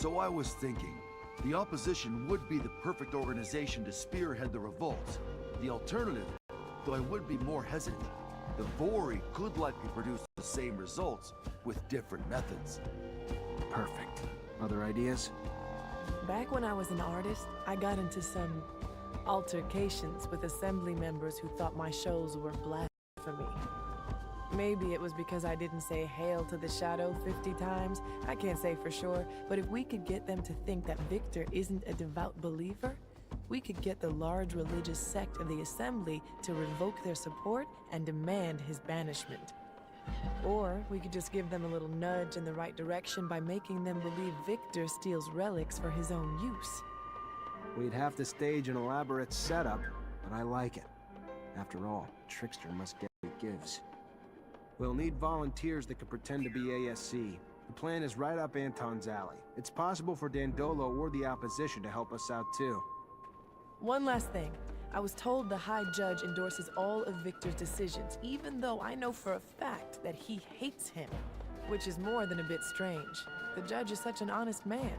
So I was thinking, the opposition would be the perfect organization to spearhead the revolt. The alternative, though I would be more hesitant, the Vori could likely produce the same results with different methods. Perfect. Other ideas? Back when I was an artist, I got into some altercations with assembly members who thought my shows were blasphemy. Maybe it was because I didn't say "Hail to the Shadow" 50 times. I can't say for sure, but if we could get them to think that Victor isn't a devout believer, we could get the large religious sect of the Assembly to revoke their support and demand his banishment. Or we could just give them a little nudge in the right direction by making them believe Victor steals relics for his own use. We'd have to stage an elaborate setup, but I like it. After all, Trickster must get what he gives. We'll need volunteers that can pretend to be ASC. The plan is right up Anton's alley. It's possible for Dandolo or the opposition to help us out too. One last thing. I was told the High Judge endorses all of Victor's decisions, even though I know for a fact that he hates him, which is more than a bit strange. The judge is such an honest man.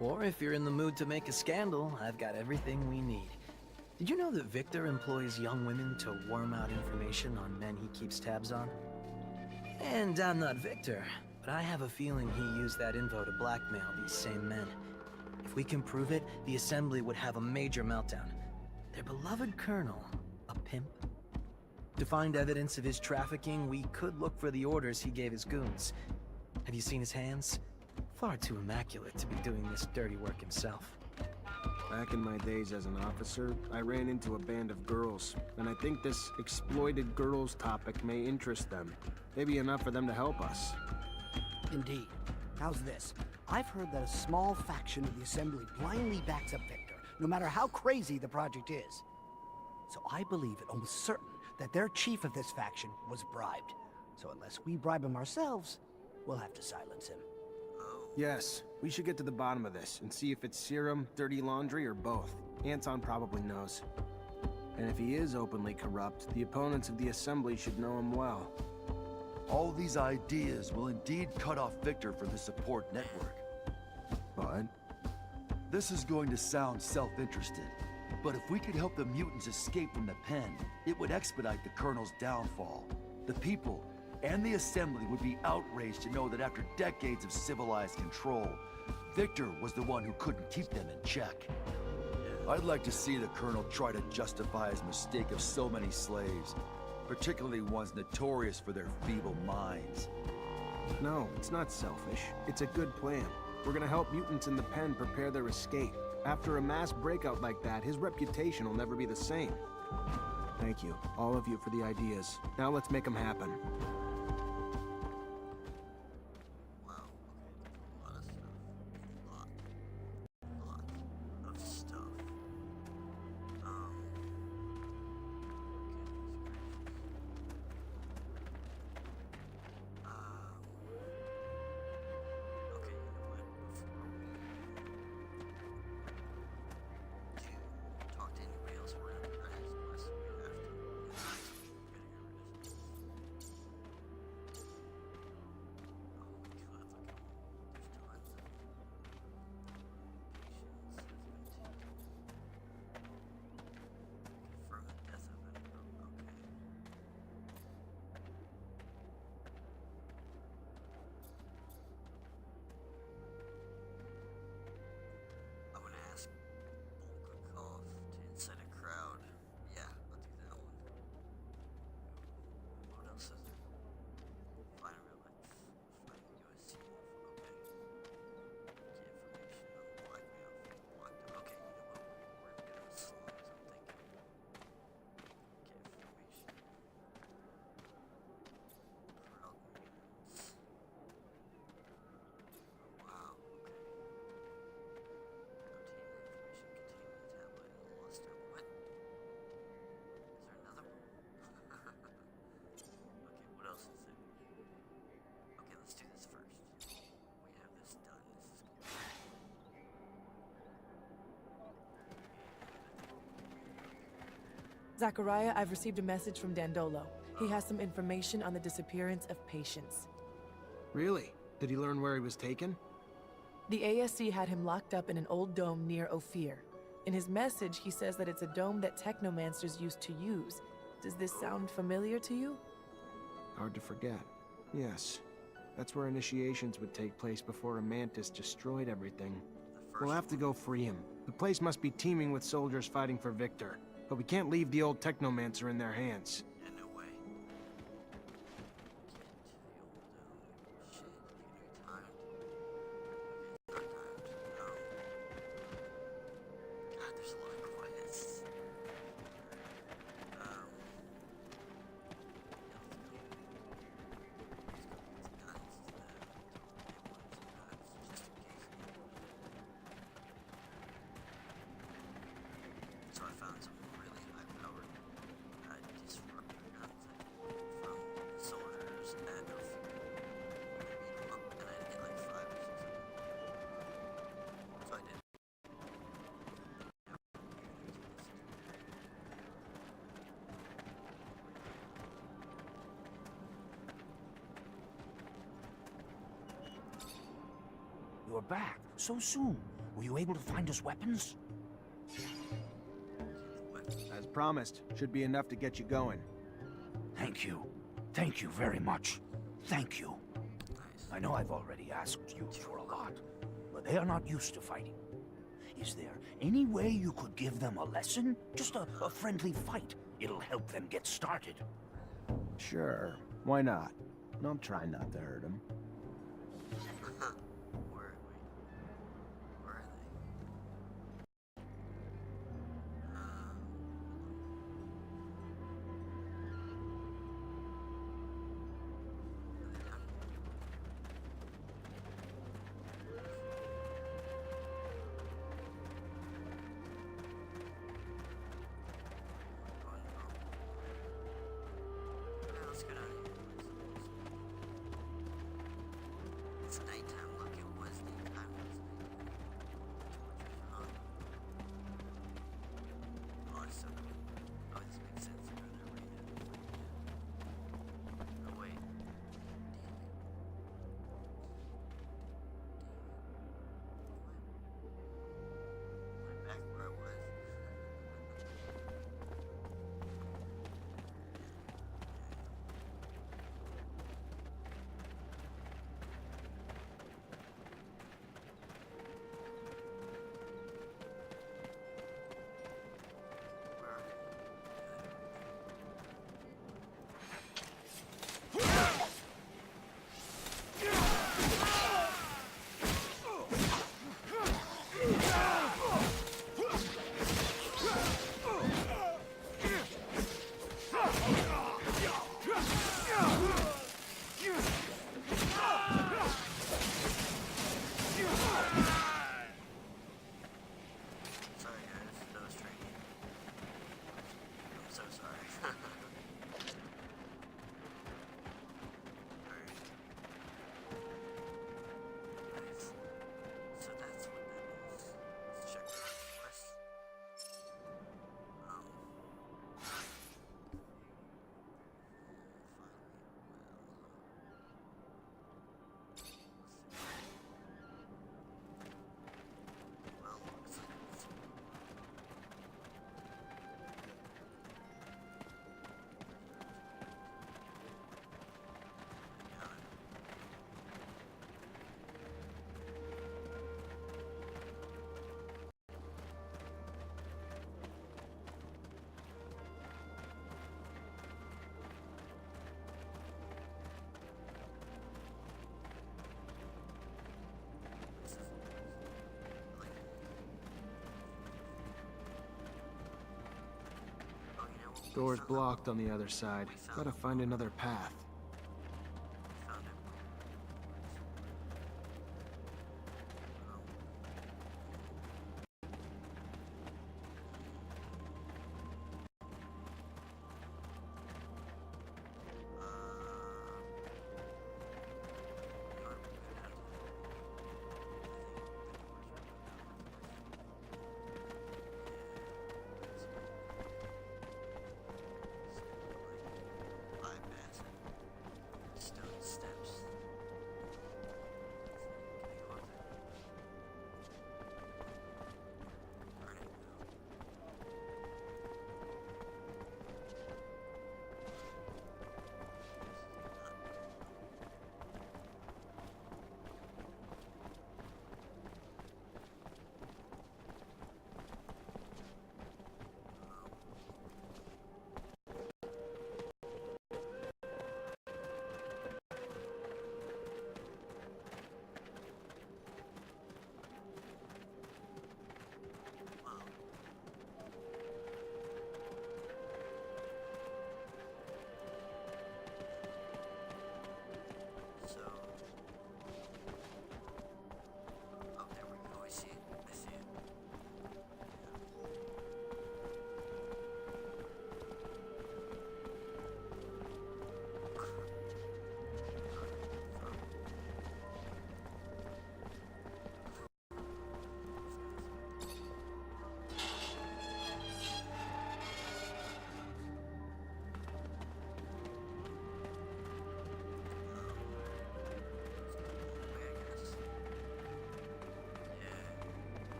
Or if you're in the mood to make a scandal, I've got everything we need. Did you know that Victor employs young women to worm out information on men he keeps tabs on? And I'm not Victor, but I have a feeling he used that info to blackmail these same men. If we can prove it, the Assembly would have a major meltdown. Their beloved colonel, a pimp? To find evidence of his trafficking, we could look for the orders he gave his goons. Have you seen his hands? Far too immaculate to be doing this dirty work himself. Back in my days as an officer, I ran into a band of girls, and I think this exploited girls topic may interest them. Maybe enough for them to help us. Indeed. How's this? I've heard that a small faction of the Assembly blindly backs up Victor, no matter how crazy the project is. So I believe it almost certain that their chief of this faction was bribed. So unless we bribe him ourselves, we'll have to silence him. Yes, we should get to the bottom of this and see if it's serum, dirty laundry, or both. Anton probably knows. And if he is openly corrupt, the opponents of the Assembly should know him well. All these ideas will indeed cut off Victor from the support network. But this is going to sound self-interested, but if we could help the mutants escape from the pen, it would expedite the Colonel's downfall. The people and the Assembly would be outraged to know that after decades of civilized control, Victor was the one who couldn't keep them in check. I'd like to see the Colonel try to justify his mistake of so many slaves, particularly ones notorious for their feeble minds. no, it's not selfish. It's a good plan. We're gonna help mutants in the pen prepare their escape. After a mass breakout like that, his reputation will never be the same. Thank you, all of you, for the ideas. Now let's make them happen. Zachariah, I've received a message from Dandolo. He has some information on the disappearance of patients. Really? Did he learn where he was taken? The ASC had him locked up in an old dome near Ophir. In his message, he says that it's a dome that technomancers used to use. Does this sound familiar to you? Hard to forget. Yes. That's where initiations would take place before a mantis destroyed everything. We'll have to go free him. The place must be teeming with soldiers fighting for Victor. But we can't leave the old Technomancer in their hands. Yeah, no way. Shit, not timed. God, there's a lot of quiets. So I found some really high-powered disruptor guns from the soldiers at Ophir. I beat them up, and I had to get like 5 or 6 of them. So I did. You're back. So soon. Were you able to find us weapons? As promised, should be enough to get you going. Thank you. Thank you very much. Thank you. Nice. I know I've already asked you for a lot, but they are not used to fighting. Is there any way you could give them a lesson? Just a friendly fight. It'll help them get started. Sure. Why not? I'll try not to hurt him. Where are let's go down here. It's nighttime. Look, it was daytime. Oh, it's so cool. Oh, this makes sense. They're in there right now. Oh, wait. Damn it. Went back where I was. Where are they? Sorry guys, that was tricky. I'm so sorry. Alright. Nice. So that's what that is. Let's check the quest. Well, looks like it's got it. This is like oh, you know what? We Door's found blocked on the other side. Gotta find another path. We found it. Bypass it.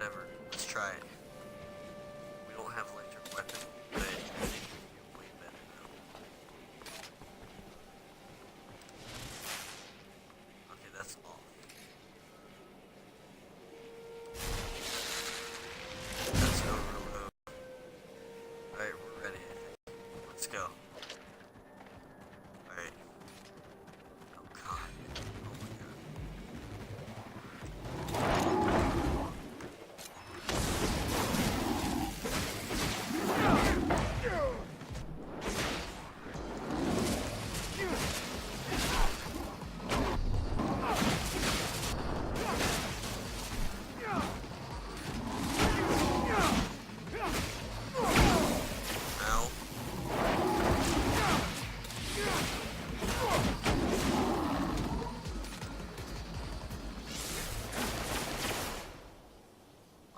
whatever. Let's try it. We don't have electric weapon, but I think we can do way better though. Okay, that's off. Let's go reload. Alright, we're ready, I think. Let's go. Alright. Oh god. Oh my god. Ow.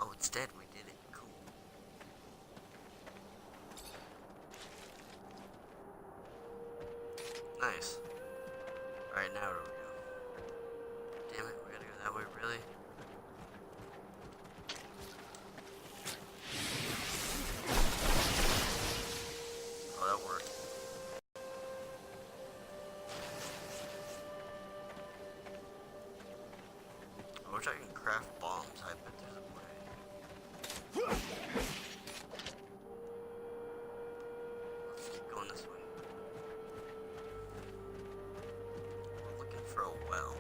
Oh, it's dead. We did it. Cool. Nice. Alright, now where do we go? Damn it, we gotta go that way, really? Oh, that worked. I wish I could craft bombs. I bet there's a way. Let's keep going this way. We're looking for a well.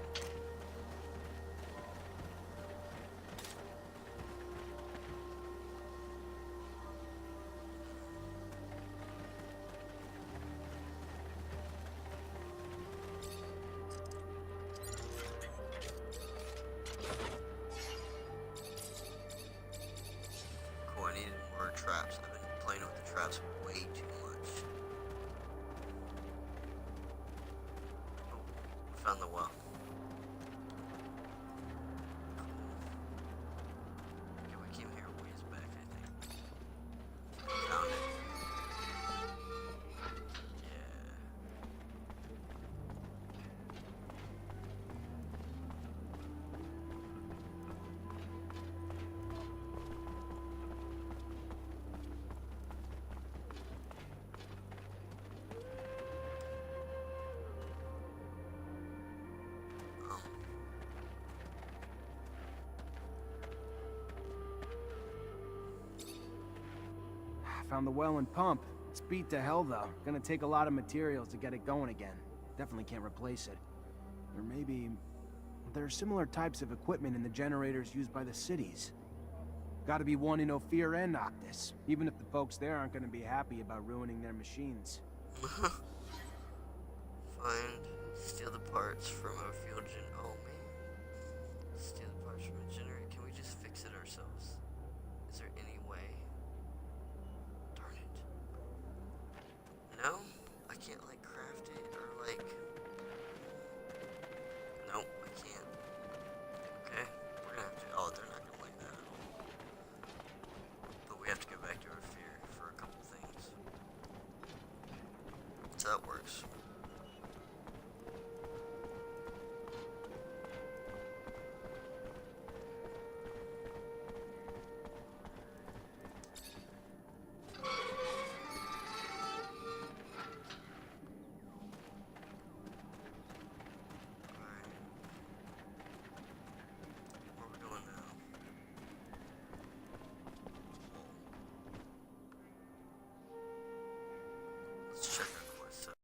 Cool, I needed more traps. I've been playing with the traps way too much. Oh, we found the well. Okay, we came here a ways back, I think. Found it. Yeah. Found the well and pump. It's beat to hell, though. Gonna take a lot of materials to get it going again. Definitely can't replace it. Or maybe... there are similar types of equipment in the generators used by the cities. Gotta be one in Ophir and Noctis, even if the folks there aren't gonna be happy about ruining their machines. Find, steal the parts from a field gen. Oh man. Steal the parts from a generator. Can we just fix it ourselves? Is there any way? Darn it. No? I can't like craft it or like. Nope, I can't. Okay, we're gonna have to. Oh, they're not gonna like that at all. But we have to go back to Ophir for a couple things. So that works. Alright. Where are we going now? Let's check our quest set.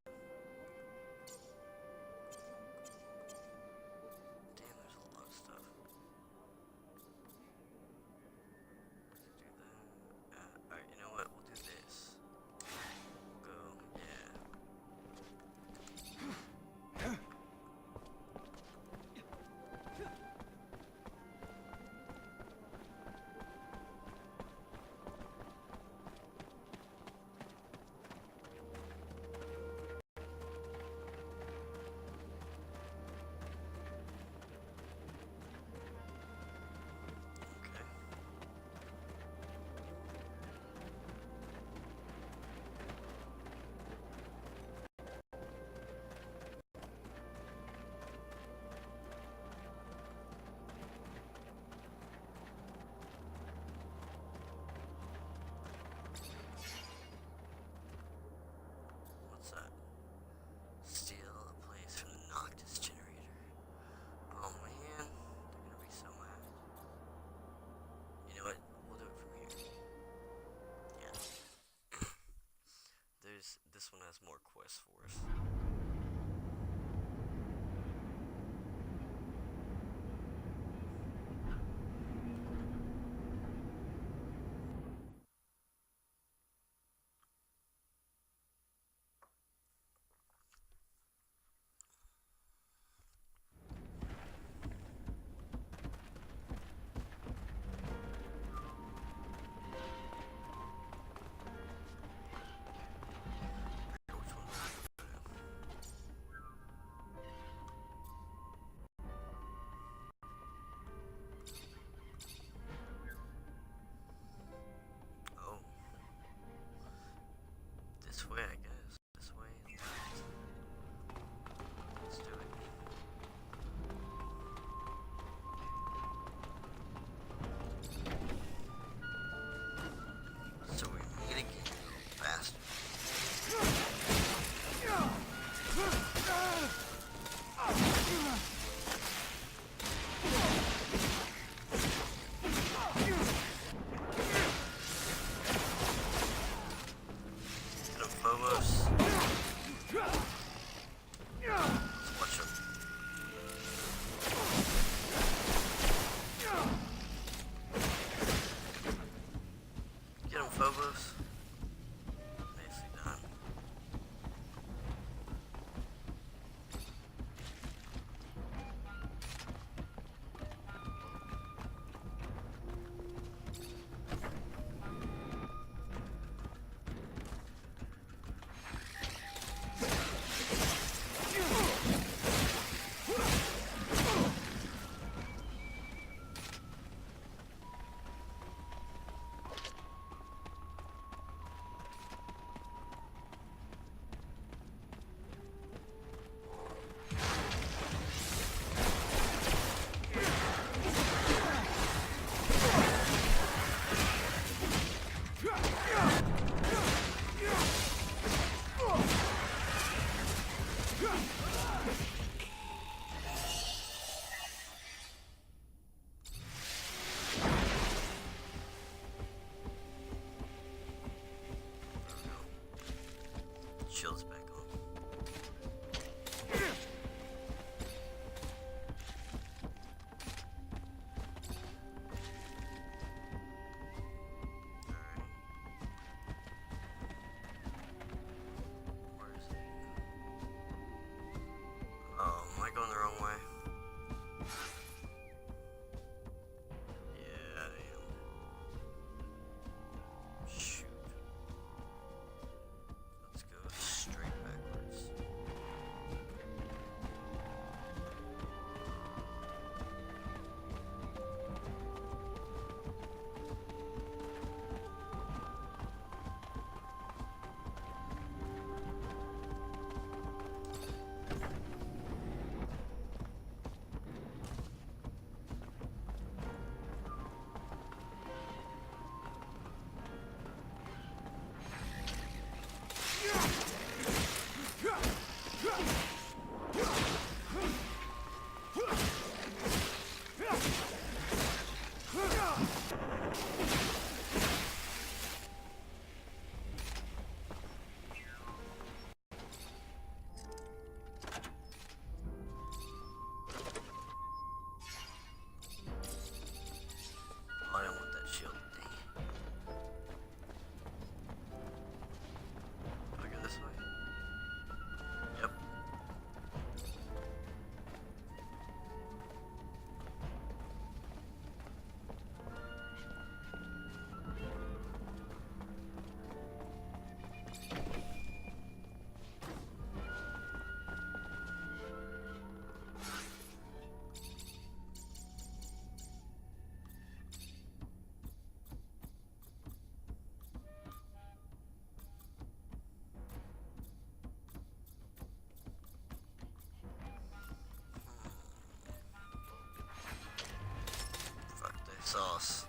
sauce.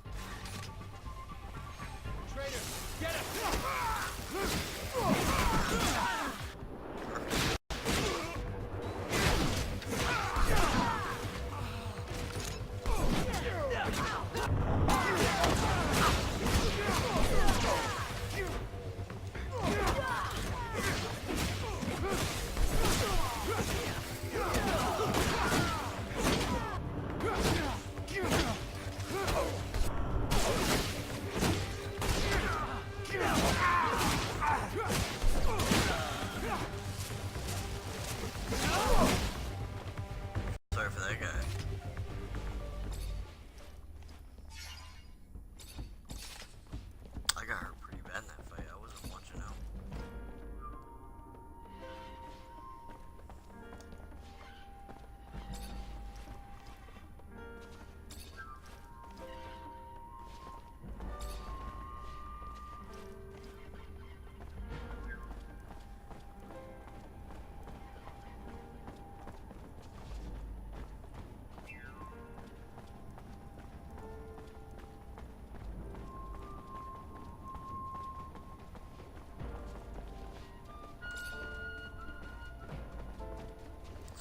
Sorry for that guy. I got hurt pretty bad in that fight. I wasn't watching out.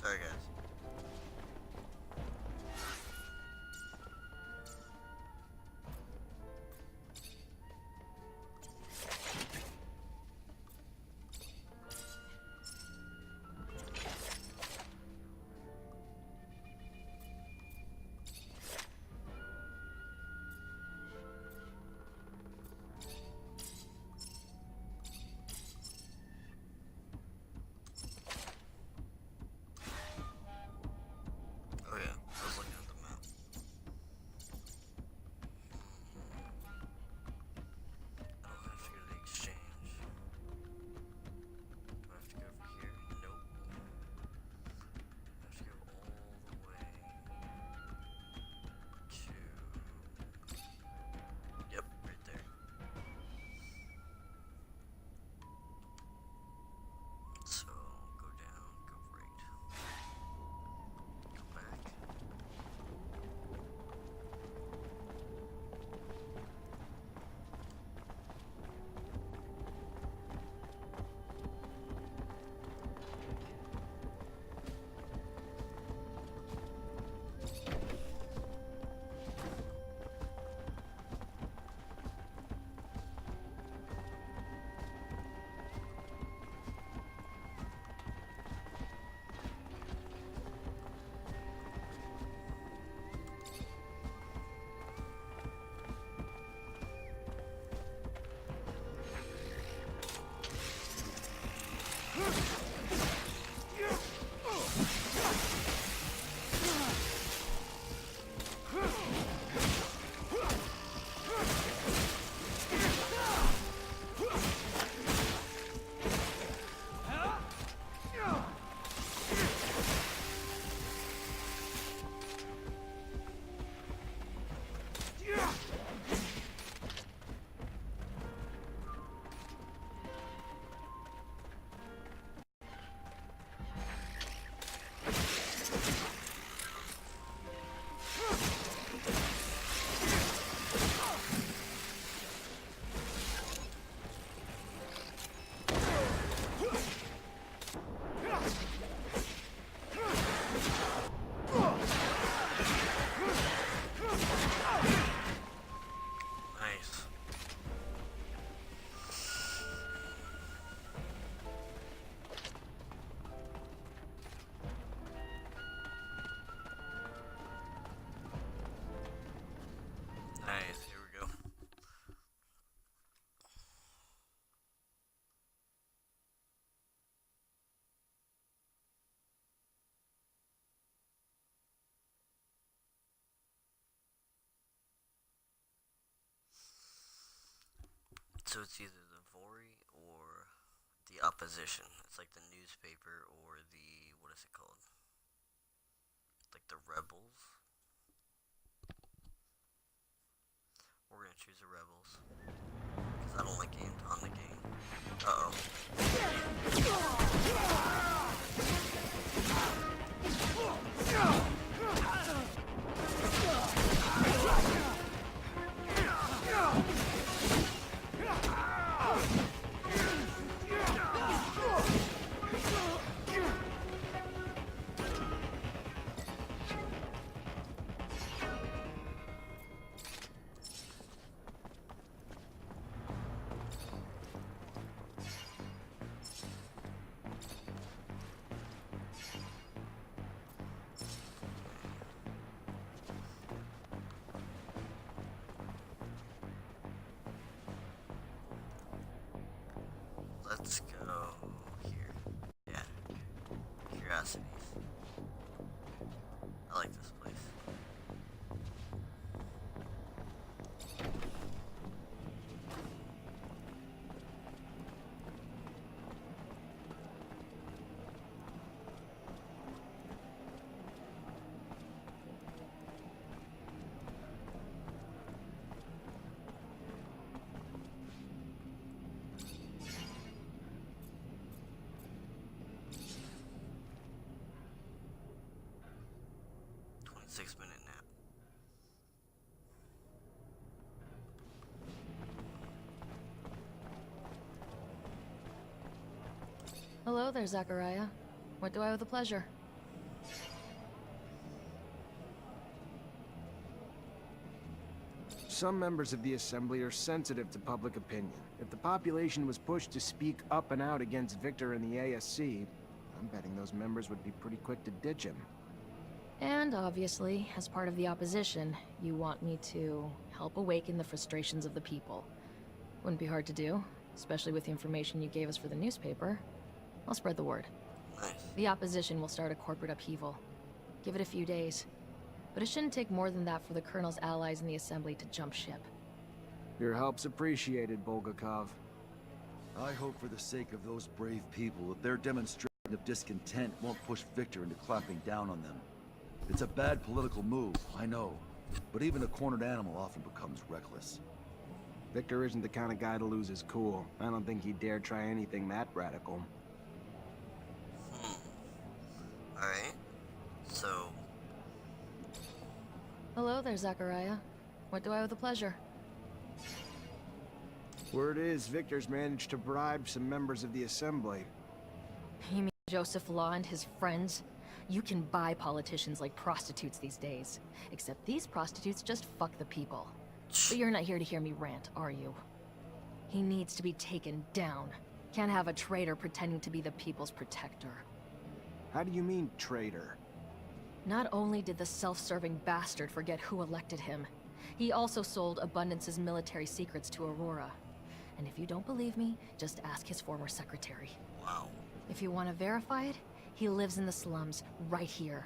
Sorry, guys. Oh yeah, I was looking at the map. I don't have to go to the exchange. Do I have to go over here? Nope. I have to go all the way to... Yep, right there. So, go down, go right. Go back. Nice. Nice, here we go. So it's either the Vori or the opposition. It's like the newspaper or the, what is it called? Like the rebels. We're gonna choose the rebels. Because I don't like getting on the game. Uh-oh. let's go here. Yeah. Curiosities. I like this place. Six-minute nap. Hello there, Zachariah. What do I owe the pleasure? Some members of the Assembly are sensitive to public opinion. If the population was pushed to speak up and out against Victor and the ASC, I'm betting those members would be pretty quick to ditch him. And obviously, as part of the opposition, you want me to help awaken the frustrations of the people. Wouldn't be hard to do, especially with the information you gave us for the newspaper. I'll spread the word. Nice. The opposition will start a corporate upheaval. Give it a few days. But it shouldn't take more than that for the Colonel's allies in the Assembly to jump ship. Your help's appreciated, Bulgakov. I hope for the sake of those brave people that their demonstration of discontent won't push Victor into clamping down on them. It's a bad political move, I know, but even a cornered animal often becomes reckless. Victor isn't the kind of guy to lose his cool. I don't think he'd dare try anything that radical. Alright. So, Hello there, Zachariah. What do I owe the pleasure? Word is, Victor's managed to bribe some members of the Assembly. You mean Joseph Law and his friends? You can buy politicians like prostitutes these days. Except these prostitutes just fuck the people. But you're not here to hear me rant, are you? He needs to be taken down. Can't have a traitor pretending to be the people's protector. How do you mean, traitor? Not only did the self-serving bastard forget who elected him, he also sold Abundance's military secrets to Aurora. And if you don't believe me, just ask his former secretary. wow. If you want to verify it, he lives in the slums, right here.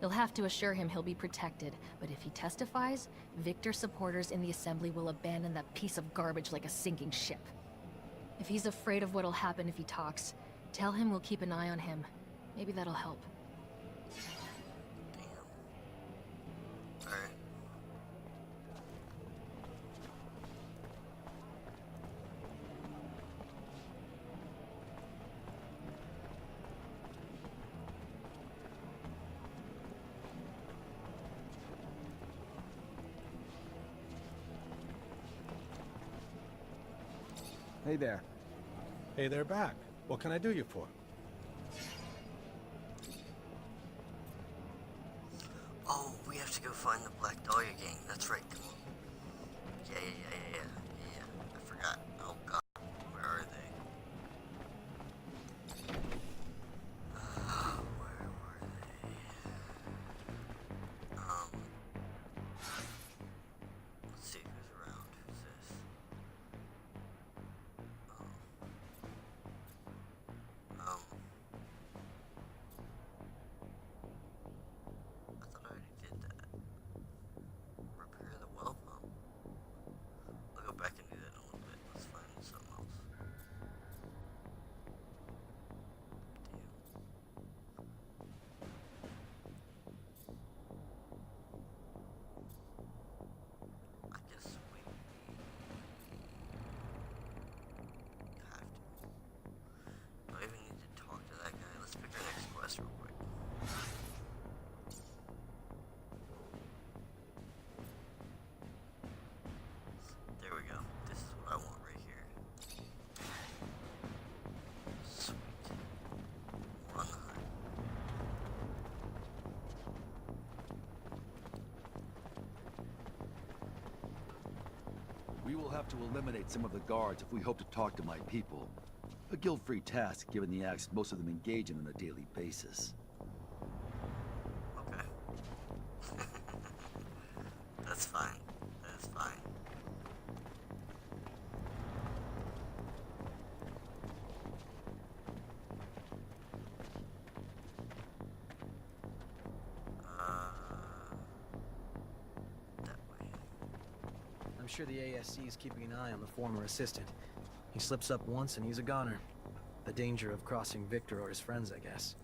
You'll have to assure him he'll be protected, but if he testifies, Victor supporters in the Assembly will abandon that piece of garbage like a sinking ship. If he's afraid of what'll happen if he talks, tell him we'll keep an eye on him. Maybe that'll help. Damn. Alright. Hey there. Hey, they're back. What can I do you for? Oh, we have to go find the Black Dahlia gang. That's right, come on. Yeah. I forgot. Oh god, where are they? Where were they? Let's see who's around. Who's this? I thought I already did that. Repair the well pump. I'll go back and do that in a little bit. Let's find something else. Damn. I guess we have to. Do I even need to talk to that guy? Let's pick our next quest real quick. There we go. This is what I want right here. Sweet. We're on the hunt. We will have to eliminate some of the guards if we hope to talk to my people. A guilt-free task, given the acts most of them engage in on a daily basis. Okay. That's fine. That is fine. sure the ASC is keeping an eye on the former assistant. He slips up once and he's a goner. The danger of crossing Victor or his friends, I guess.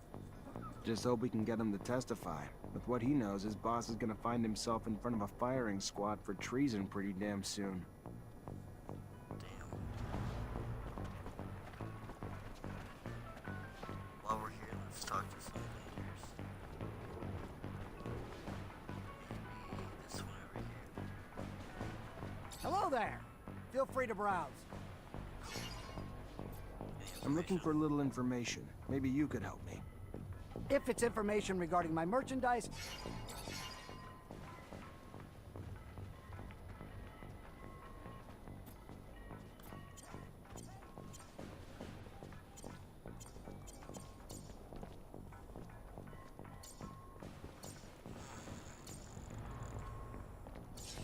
Just hope we can get him to testify. With what he knows, his boss is gonna find himself in front of a firing squad for treason pretty damn soon. Damn. While we're here, let's talk to some vendors. Maybe this one over here. Hello there. Feel free to browse. I'm looking for a little information. Maybe you could help me. If it's information regarding my merchandise,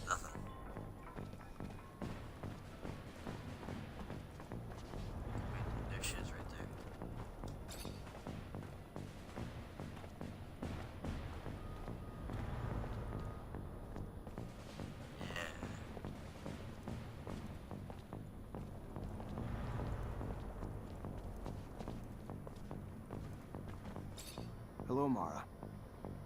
Nothing. Wait, there she is right there. Yeah. Hello, Mara.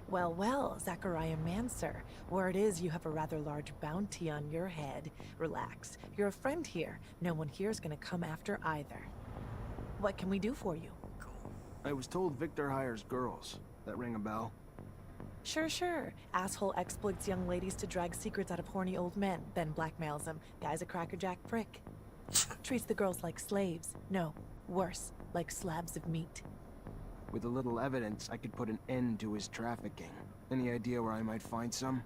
Well, well, Zachariah Mancer. Word is you have a rather large bounty on your head. Relax. You're a friend here. No one here is gonna come after either. What can we do for you? Cool. I was told Victor hires girls. That ring a bell? Sure, sure. Asshole exploits young ladies to drag secrets out of horny old men, then blackmails them. Guy's a crackerjack prick. Treats the girls like slaves. No, worse, like slabs of meat. With a little evidence, I could put an end to his trafficking. Any idea where I might find some?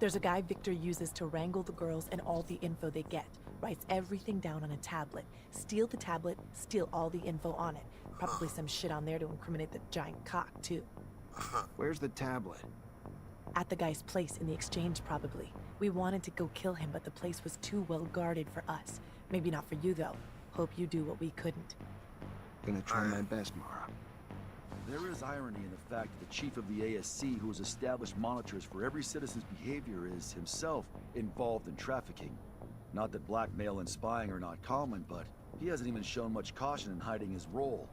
There's a guy Victor uses to wrangle the girls and all the info they get. Writes everything down on a tablet. Steal the tablet, steal all the info on it. Probably some shit on there to incriminate the giant cock, too. Where's the tablet? At the guy's place in the exchange, probably. We wanted to go kill him, but the place was too well guarded for us. Maybe not for you, though. Hope you do what we couldn't. Gonna try my best, Mara. There is irony in the fact that the chief of the ASC, who has established monitors for every citizen's behavior, is himself involved in trafficking. Not that blackmail and spying are not common, but he hasn't even shown much caution in hiding his role.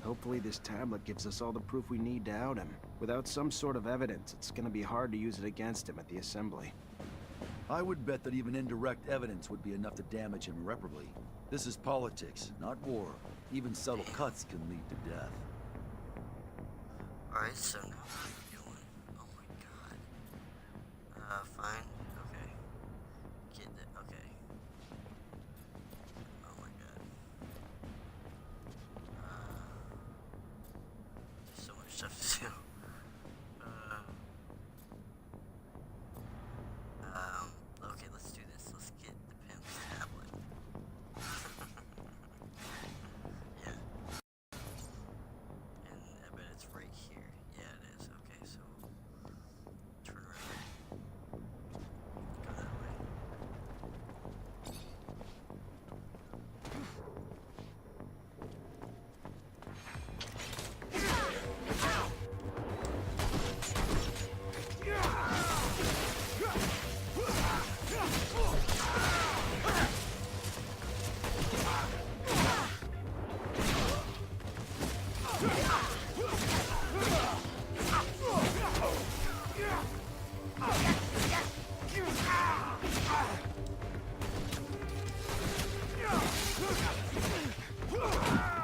Hopefully this tablet gives us all the proof we need to out him. Without some sort of evidence, it's gonna be hard to use it against him at the assembly. I would bet that even indirect evidence would be enough to damage him irreparably. This is politics, not war. Even subtle cuts can lead to death. Alright, so now what are we doing? Oh my god. Fine. Okay. Get it. Okay. Oh my god. There's so much stuff to do. Okay, let's do this. Let's get the pimp's tablet. Yeah. And I bet it's right here. Yeah, it is. Okay, so turn around. Go that way.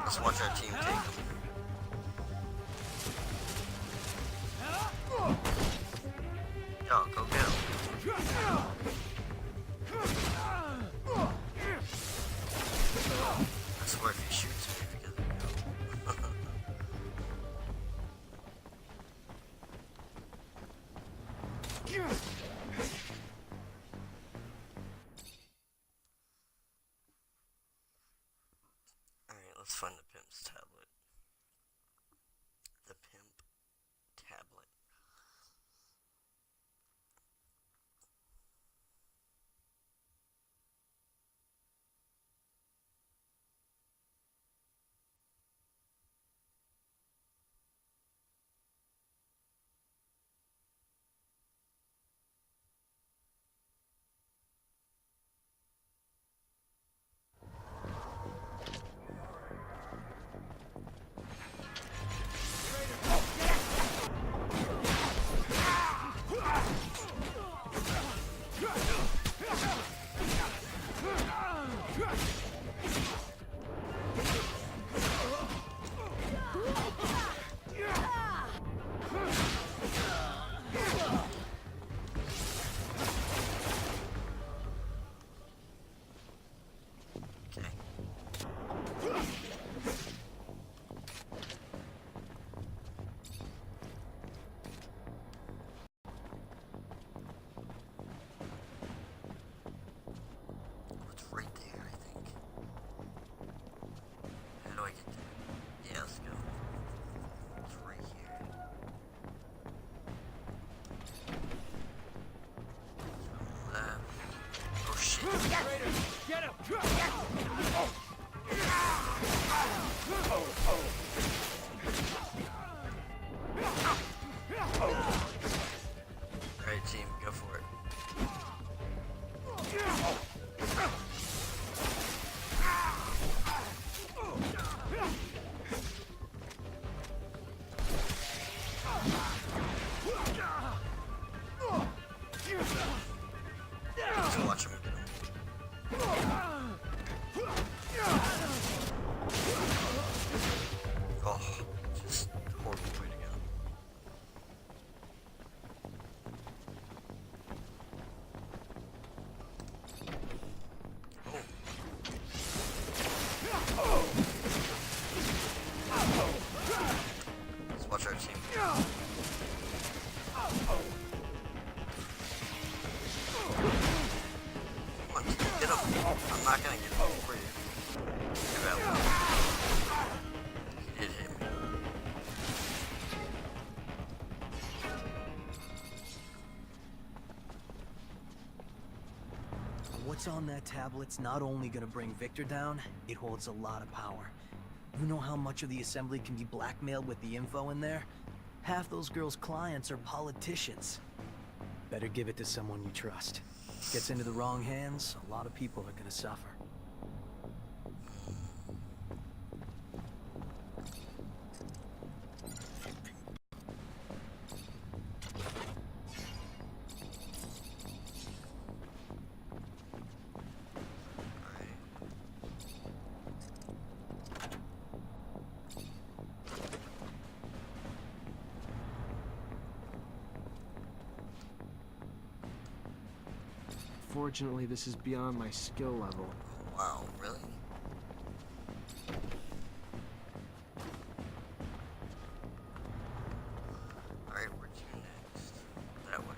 Let's watch our team take them. Yo, go get him. I swear if he shoots me because of you. Alright, let's find the pimp's tablet. The pimp tablet. Go for it. Just watch him get him. Oh, just horrible way to go. Let's watch our team. Come on, get him. I'm not gonna get him for you. Too bad. He did hit me. What's on that tablet's not only gonna bring Victor down, it holds a lot of power. You know how much of the assembly can be blackmailed with the info in there? Half those girls' clients are politicians. Better give it to someone you trust. Gets into the wrong hands, a lot of people are gonna suffer. Fortunately, this is beyond my skill level. Wow, really? Alright, where to next? That way.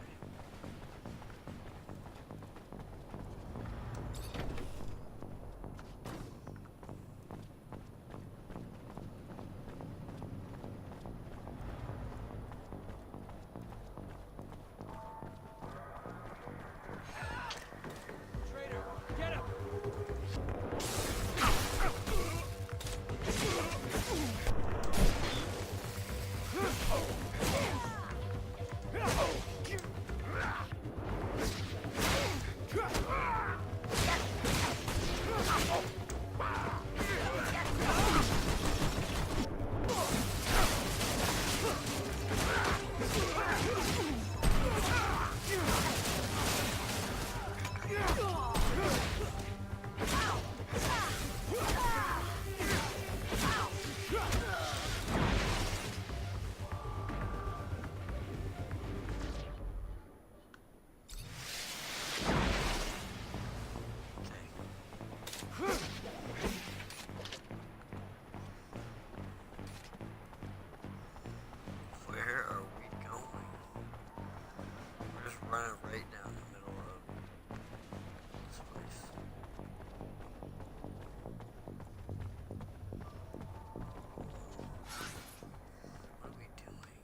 Where are we going? We're just running right down the middle of this place. What are we doing?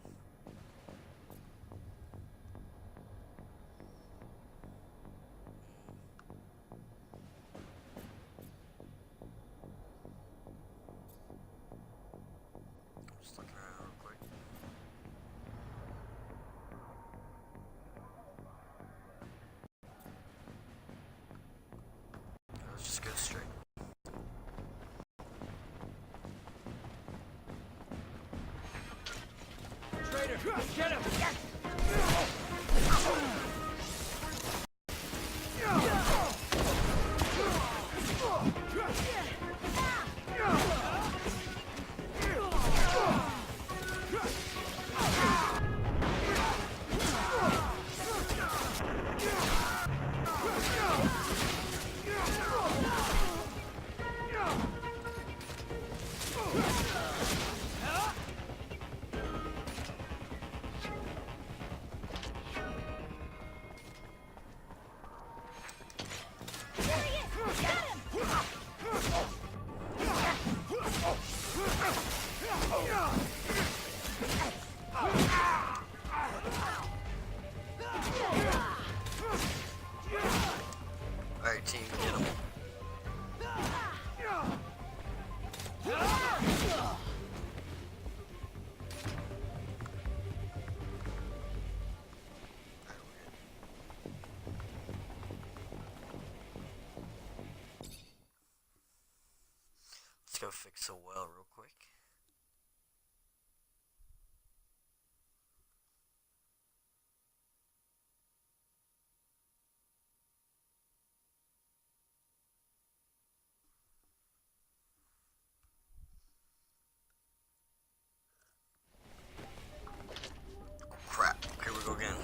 I'm just looking around real quick. Let's just go straight. fix a well real quick. Crap, here we go again.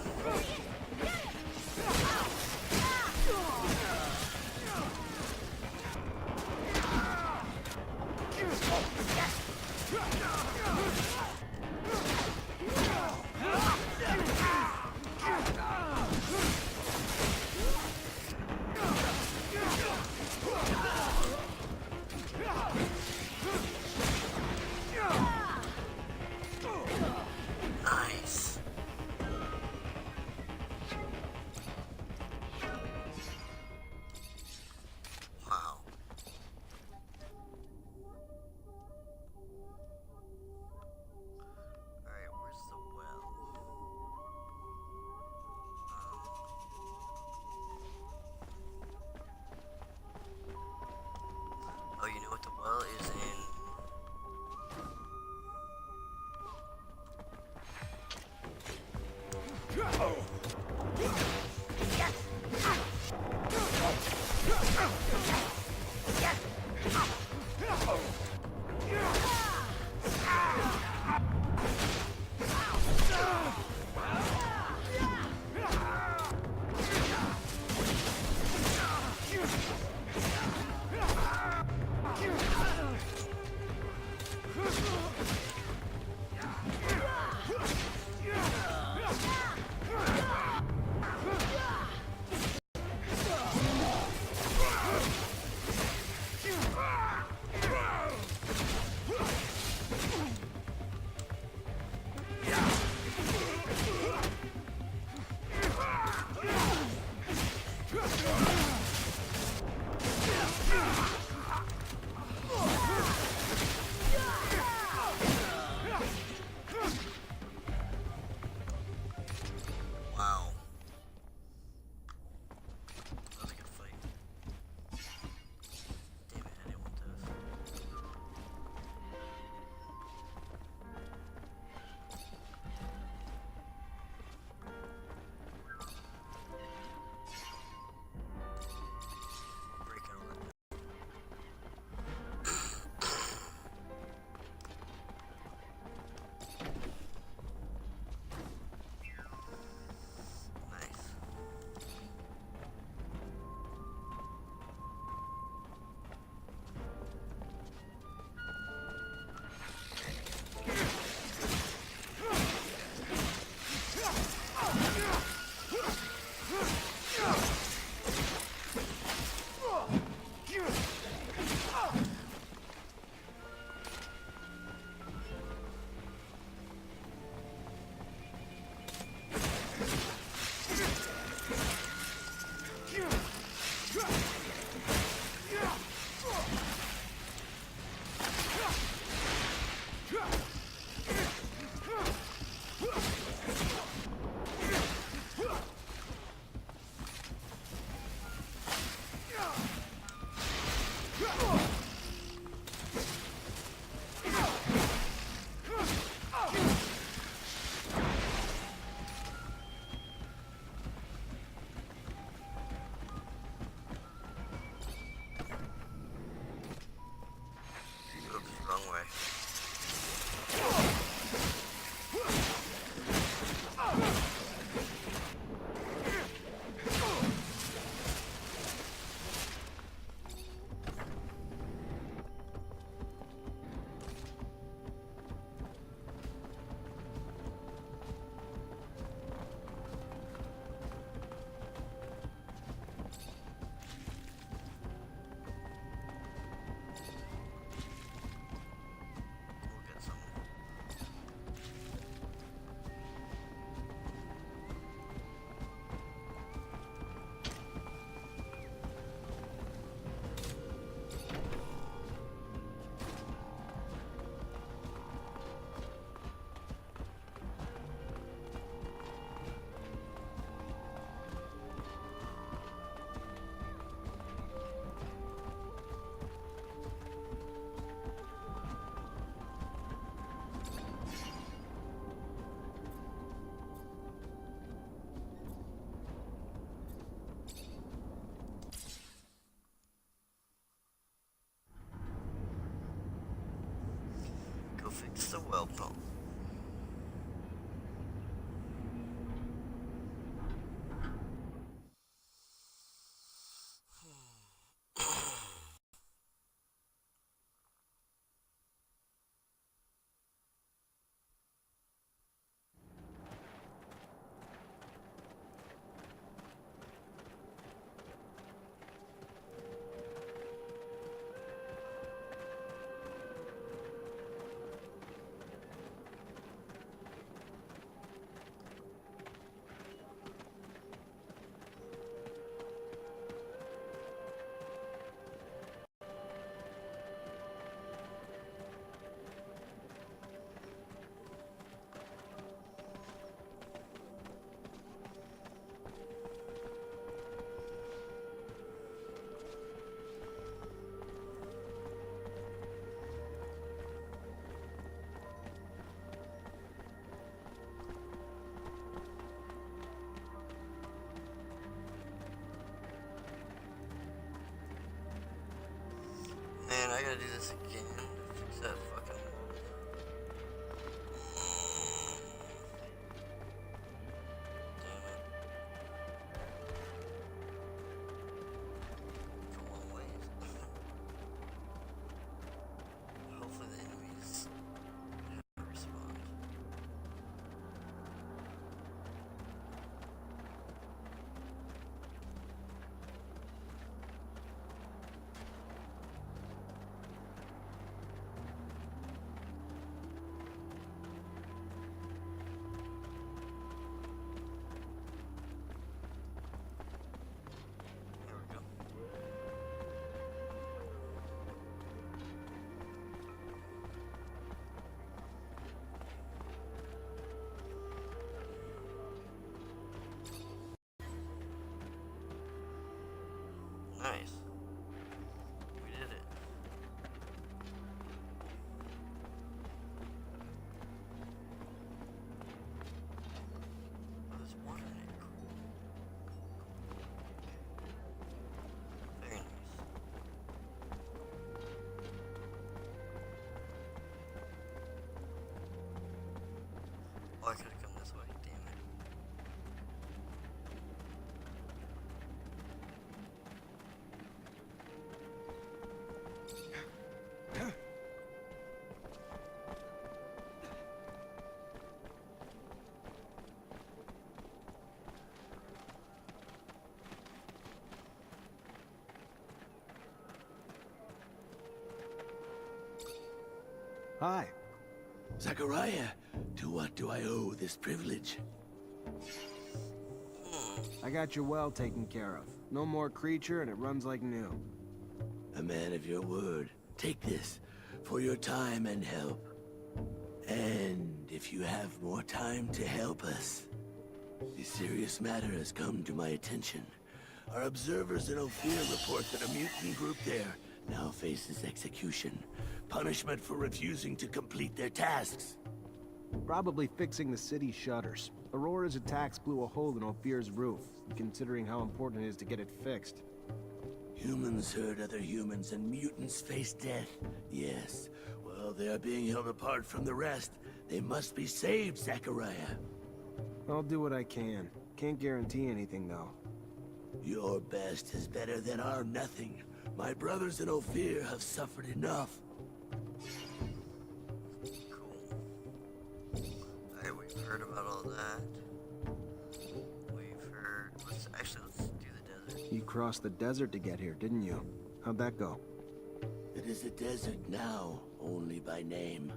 So welcome. Man, I gotta do this again. Fix that fucking. Damn it. It's a long ways. Hopefully the enemies never respawn. There we go. Nice. We did it. Oh, there's water in it. Cool. Very nice. Oh, I could have come this way. Damn it. Hi. Zachariah, to what do I owe this privilege? I got your well taken care of. No more creature, and it runs like new. A man of your word. Take this for your time and help. And if you have more time to help us, a serious matter has come to my attention. Our observers in Ophir report that a mutant group there now faces execution. Punishment for refusing to complete their tasks. Probably fixing the city's shutters. Aurora's attacks blew a hole in Ophir's roof, and considering how important it is to get it fixed. Humans hurt other humans and mutants face death. Yes. Well, they are being held apart from the rest. They must be saved, Zachariah. I'll do what I can. Can't guarantee anything, though. Your best is better than our nothing. My brothers in Ophir have suffered enough. Cool. Alright, we've heard about all that. We've heard. Let's do the desert. You crossed the desert to get here, didn't you? How'd that go? It is a desert now, only by name.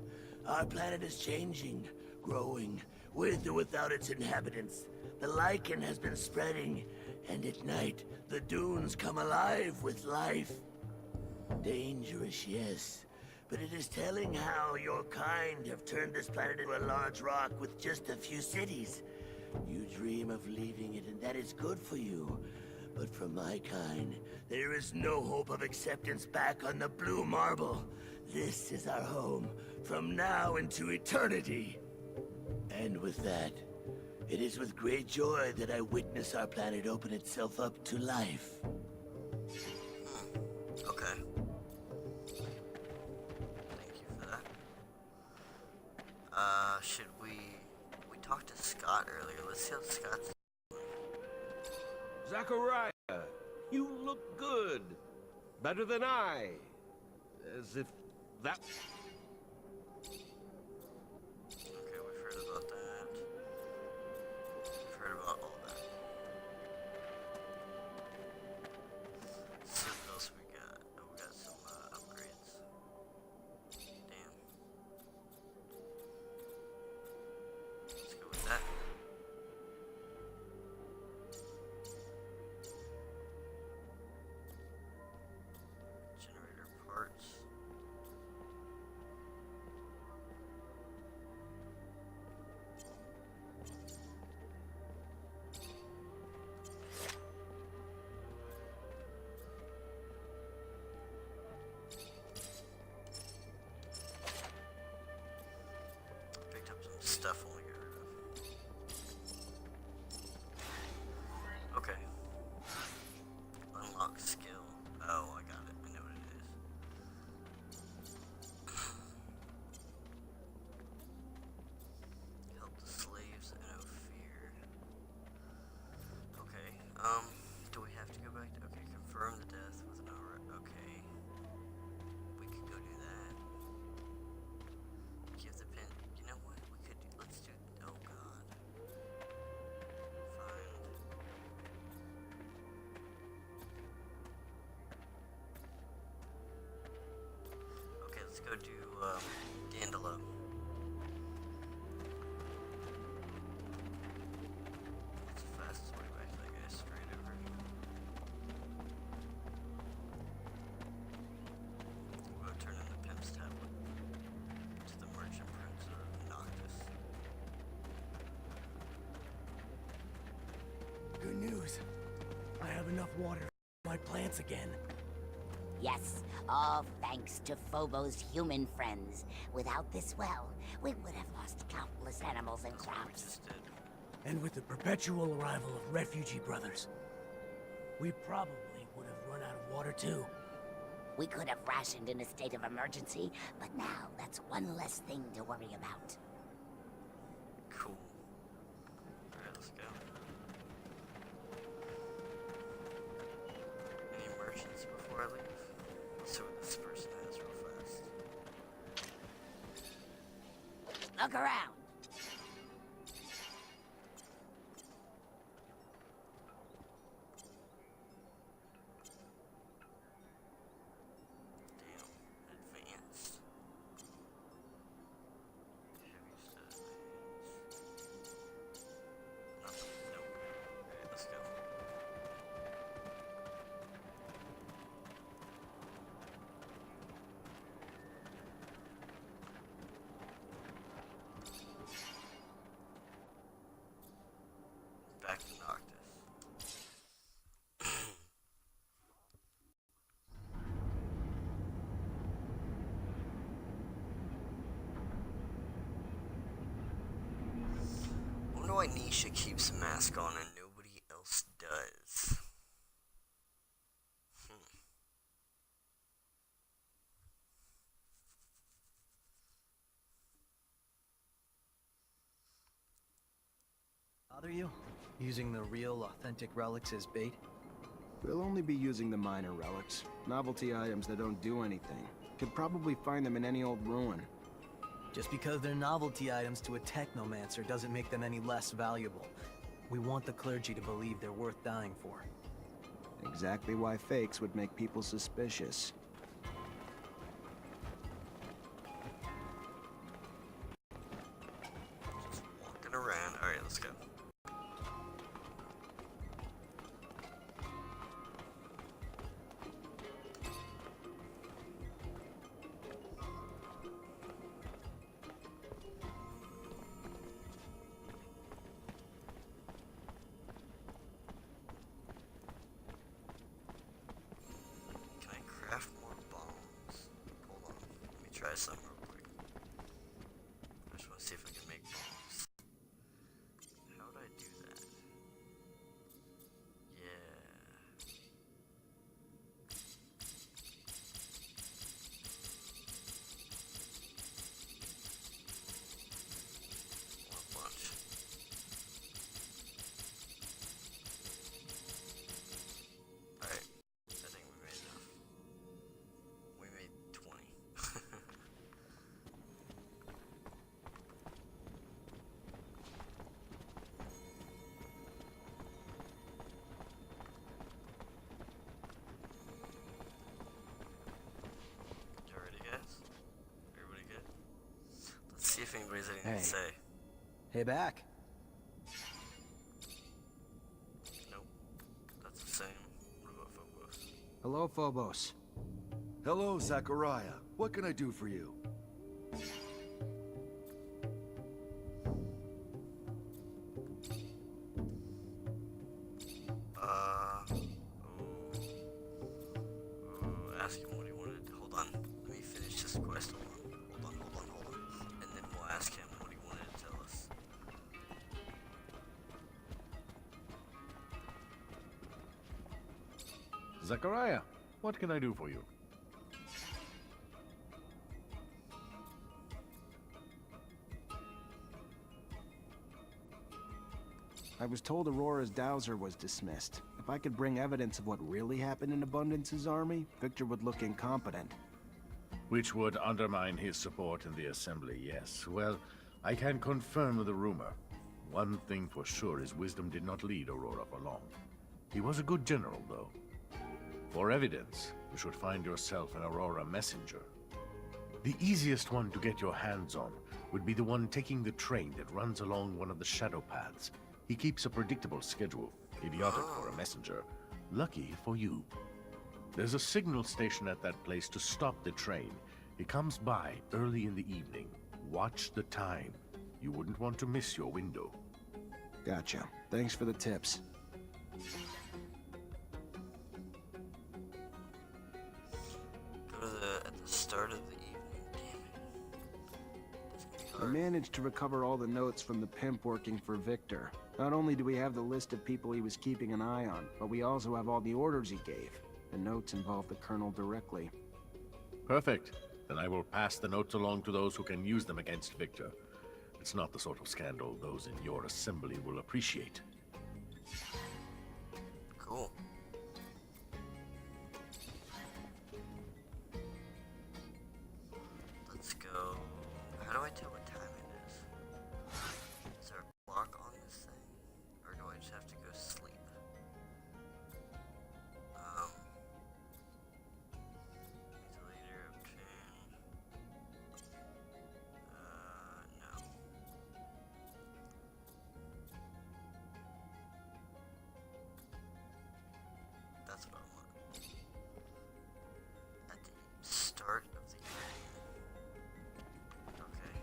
Our planet is changing, growing, with or without its inhabitants. The lichen has been spreading, and at night, the dunes come alive with life. Dangerous, yes, but it is telling how your kind have turned this planet into a large rock with just a few cities. You dream of leaving it, and that is good for you. But for my kind, there is no hope of acceptance back on the blue marble. This is our home, from now into eternity. And with that, it is with great joy that I witness our planet open itself up to life. Okay. Thank you for that. Should we talked to Scott earlier. Let's see how Scott's... Zachariah, you look good. Better than I. As if that... Okay, we've heard about that. We've heard about all that. Let's see what else we got. Oh, we got some upgrades. Damn. Let's go with that. Generator parts. Picked up some stuff I want to get rid of. Okay. Unlock skill. Oh, I got it. I know what it is. Help the slaves and no fear. Okay. Do we have to go back to... Okay, confirm the death with an aura. Okay. We could go do that. Give the pin. You know what? We could do... Let's do... Oh, God. Find... Okay, let's go do, Dandelo. It's the fastest way back to that guy, straight over. We'll go turn in the Pimp's tablet to the Merchant Prince of Noctis. Good news. I have enough water for my plants again. Yes, all thanks to Phobos' human friends. Without this well, we would have lost countless animals and That's what we crops. just did. And with the perpetual arrival of refugee brothers, we probably would have run out of water too. We could have rationed in a state of emergency, but now that's one less thing to worry about. Cool. Alright, let's go. Any merchants before I leave? Let's see what this person has real fast. Look around. Damn. Advanced. Heavy stuff. Nothing. Nope. Alright, let's go. Back to Noctis. I wonder why Nisha keeps a mask on and nobody else does. Bother you? Using the real, authentic relics as bait? We'll only be using the minor relics. Novelty items that don't do anything. Could probably find them in any old ruin. Just because they're novelty items to a technomancer doesn't make them any less valuable. We want the clergy to believe they're worth dying for. Exactly why fakes would make people suspicious. Just walking around. Alright, let's go. Can I craft What is anything Hey. to say? Hey, back. Nope. That's the same. What about Phobos? Hello, Phobos. Hello, Zachariah. What can I do for you? Ask him what he wanted. Hold on. Let me finish this quest. Hold on. And then we'll ask him what he wanted to tell us. Zachariah, what can I do for you? I was told Aurora's dowser was dismissed. If I could bring evidence of what really happened in Abundance's army, Victor would look incompetent. Which would undermine his support in the Assembly, yes. Well, I can confirm the rumor. One thing for sure, his wisdom did not lead Aurora for long. He was a good general, though. For evidence, you should find yourself an Aurora messenger. The easiest one to get your hands on would be the one taking the train that runs along one of the shadow paths. He keeps a predictable schedule. Idiotic for a messenger. Lucky for you. There's a signal station at that place to stop the train. It comes by early in the evening. Watch the time. You wouldn't want to miss your window. Gotcha. Thanks for the tips. Go to at the start of the evening. Damn it. I managed to recover all the notes from the pimp working for Victor. Not only do we have the list of people he was keeping an eye on, but we also have all the orders he gave. The notes involve the Colonel directly. Perfect. Then I will pass the notes along to those who can use them against Victor. It's not the sort of scandal those in your assembly will appreciate. Cool. Let's go. How do I tell what time it is? Is there a clock on this thing? Or do I just have to go sleep? Meet the leader obtain. No. That's what I want. At the start of the evening. Okay.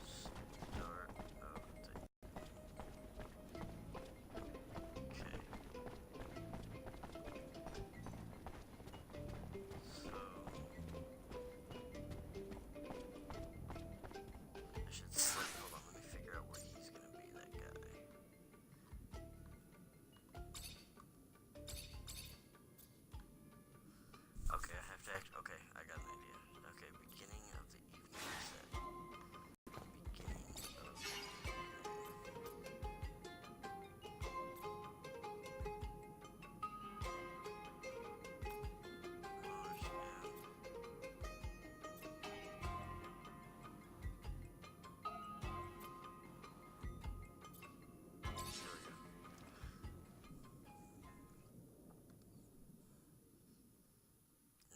Start of the okay. So I should sleep. Hold on, let me figure out where he's gonna be, that guy. Okay, I have to act. Okay, I got an idea. Okay, beginning of the evening. What's that? Beginning of the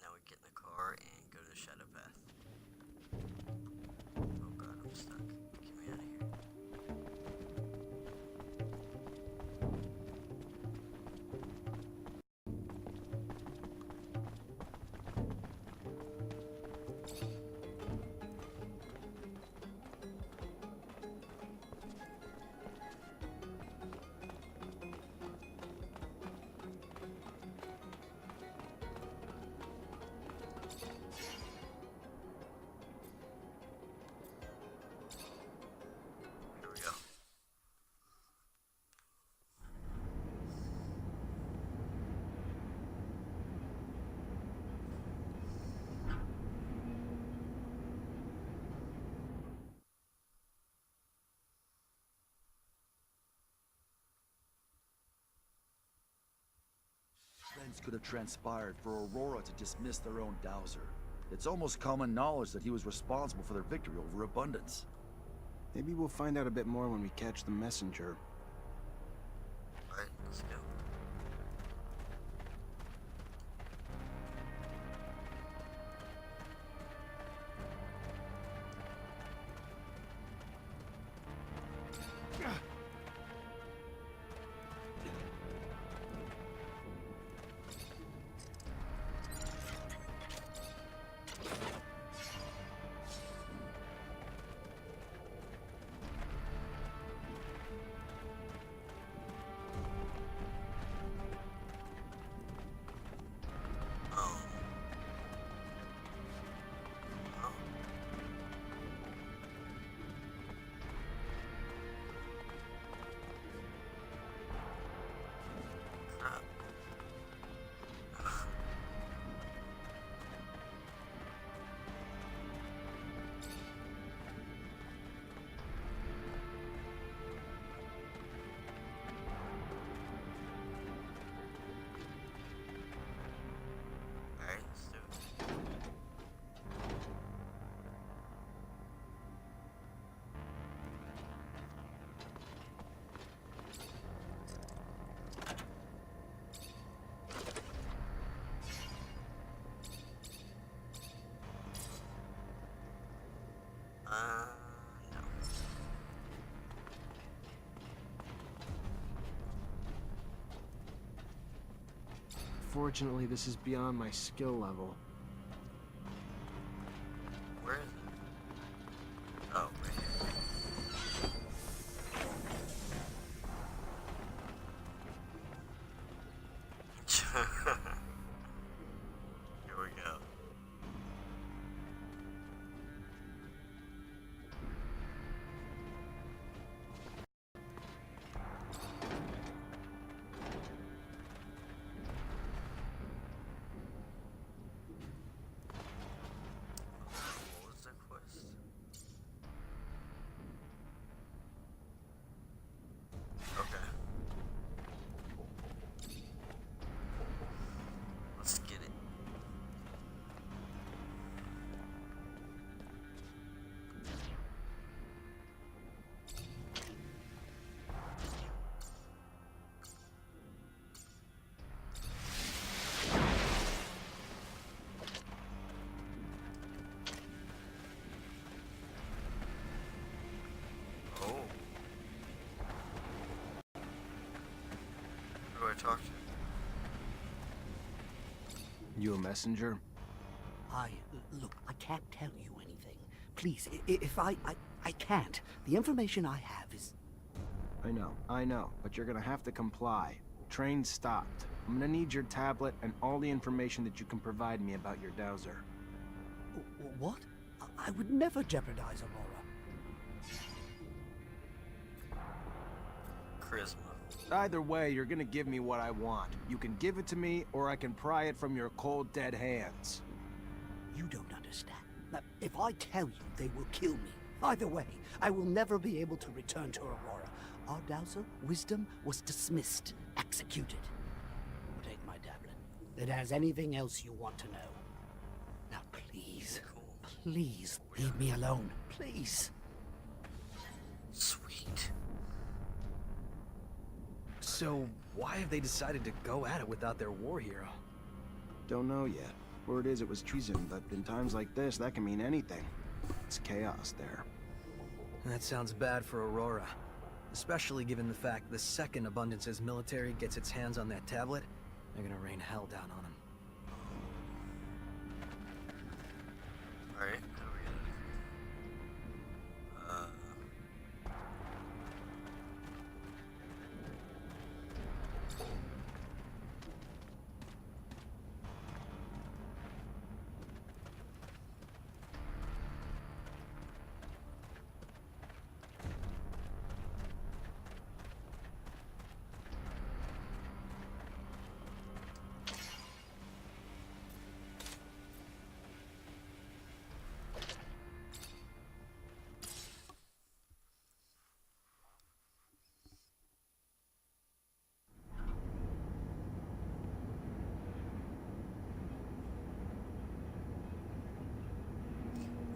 Now we get in the car and go to the shadow path. Oh god, I'm stuck. Get me out of here. Here we go. Events could have transpired for Aurora to dismiss their own dowser. It's almost common knowledge that he was responsible for their victory over Abundance. Maybe we'll find out a bit more when we catch the messenger. Alright, let's go. Unfortunately, this is beyond my skill level. Where is it? Oh, right here. Here we go. What was the quest? Okay. Let's get it. Oh. Who do I talk to? You a messenger? Look, I can't tell you anything. Please, if I can't. The information I have is... I know, but you're gonna have to comply. Train stopped. I'm gonna need your tablet and all the information that you can provide me about your dowser. What? I would never jeopardize Aurora. Charisma. Either way, you're gonna give me what I want. You can give it to me, or I can pry it from your cold, dead hands. You don't understand. Now, if I tell you, they will kill me. Either way, I will never be able to return to Aurora. Our dowser, Wisdom, was dismissed, executed. Take my tablet. It has anything else you want to know. Now, please, please leave me alone. Please. Sweet. So, why have they decided to go at it without their war hero? Don't know yet. Word is it was treason, but in times like this, that can mean anything. It's chaos there. That sounds bad for Aurora. Especially given the fact the second Abundance's military gets its hands on that tablet, they're gonna rain hell down on him. Alright, how do we get out of here?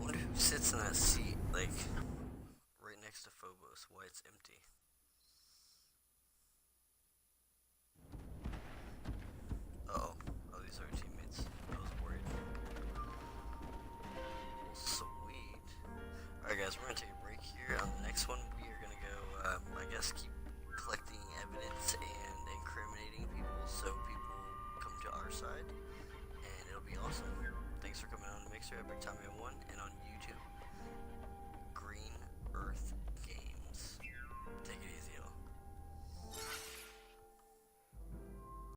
Wonder who sits in that seat, like, right next to Phobos, why it's empty. Uh-oh. Oh, these are teammates. I was worried. Sweet. Alright guys, we're gonna take a break here. On the next one, we are gonna go, I guess, keep collecting evidence and incriminating people so people come to our side. And it'll be awesome. Thanks for coming on to Mixer Epic Time 1 and on YouTube, Greenearth.